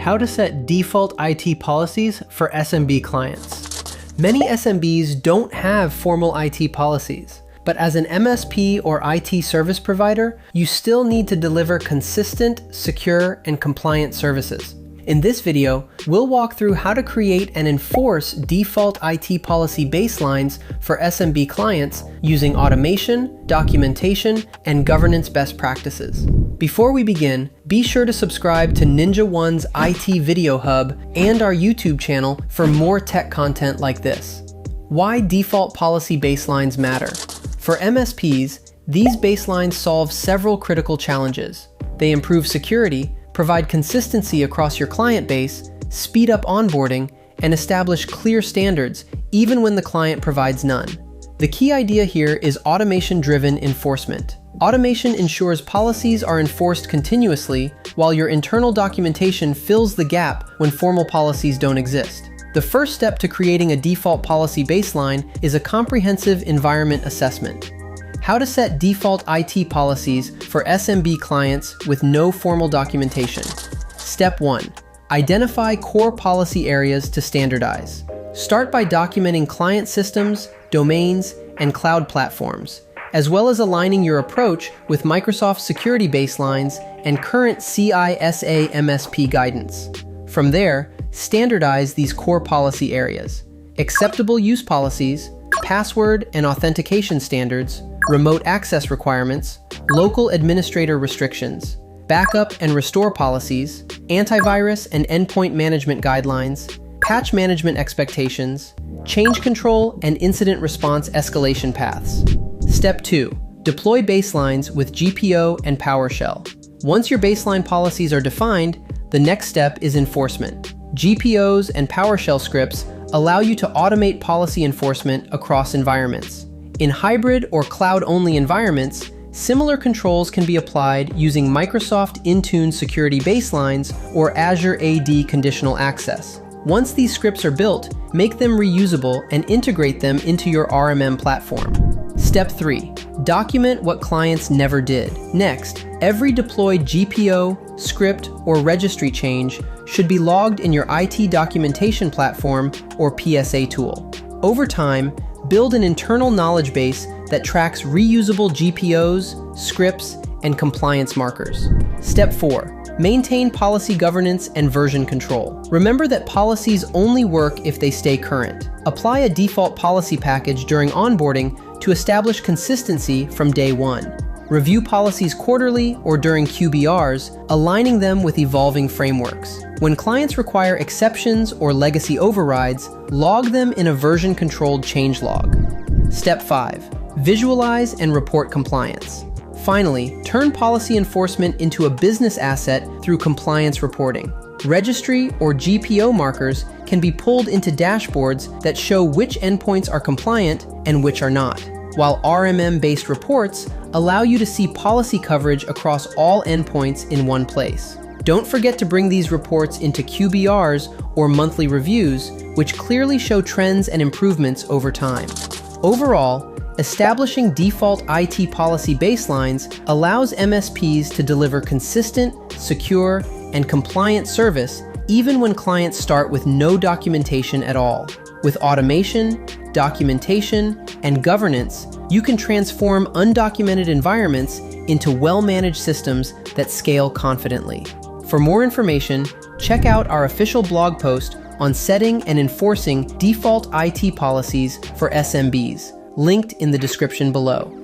How to set default IT policies for SMB clients. Many SMBs don't have formal IT policies, but as an MSP or IT service provider, you still need to deliver consistent, secure, and compliant services. In this video, we'll walk through how to create and enforce default IT policy baselines for SMB clients using automation, documentation, and governance best practices. Before we begin, be sure to subscribe to NinjaOne's IT Video Hub and our YouTube channel for more tech content like this. Why default policy baselines matter. For MSPs, these baselines solve several critical challenges. They improve security, provide consistency across your client base, speed up onboarding, and establish clear standards even when the client provides none. The key idea here is automation-driven enforcement. Automation ensures policies are enforced continuously, while your internal documentation fills the gap when formal policies don't exist. The first step to creating a default policy baseline is a comprehensive environment assessment. How to set default IT policies for SMB clients with no formal documentation. Step 1. Identify core policy areas to standardize. Start by documenting client systems, domains, and cloud platforms, as well as aligning your approach with Microsoft security baselines and current CISA MSP guidance. From there, standardize these core policy areas: acceptable use policies, password and authentication standards, remote access requirements, local administrator restrictions, backup and restore policies, antivirus and endpoint management guidelines, patch management expectations, change control and incident response escalation paths. Step 2. Deploy baselines with GPO and PowerShell. Once your baseline policies are defined, the next step is enforcement. GPOs and PowerShell scripts allow you to automate policy enforcement across environments. In hybrid or cloud-only environments, similar controls can be applied using Microsoft Intune security baselines or Azure AD conditional access. Once these scripts are built, make them reusable and integrate them into your RMM platform. Step 3. Document what clients never did. Next, every deployed GPO, script, or registry change should be logged in your IT documentation platform or PSA tool. Over time, build an internal knowledge base that tracks reusable GPOs, scripts, and compliance markers. Step 4. Maintain policy governance and version control. Remember that policies only work if they stay current. Apply a default policy package during onboarding to establish consistency from day one. Review policies quarterly or during QBRs, aligning them with evolving frameworks. When clients require exceptions or legacy overrides, log them in a version-controlled changelog. Step 5. Visualize and report compliance. Finally, turn policy enforcement into a business asset through compliance reporting. Registry or GPO markers can be pulled into dashboards that show which endpoints are compliant and which are not, while RMM-based reports allow you to see policy coverage across all endpoints in one place. Don't forget to bring these reports into QBRs or monthly reviews, which clearly show trends and improvements over time. Overall, establishing default IT policy baselines allows MSPs to deliver consistent, secure, and compliant service even when clients start with no documentation at all. With automation, documentation, and governance, you can transform undocumented environments into well-managed systems that scale confidently. For more information, check out our official blog post on setting and enforcing default IT policies for SMBs, linked in the description below.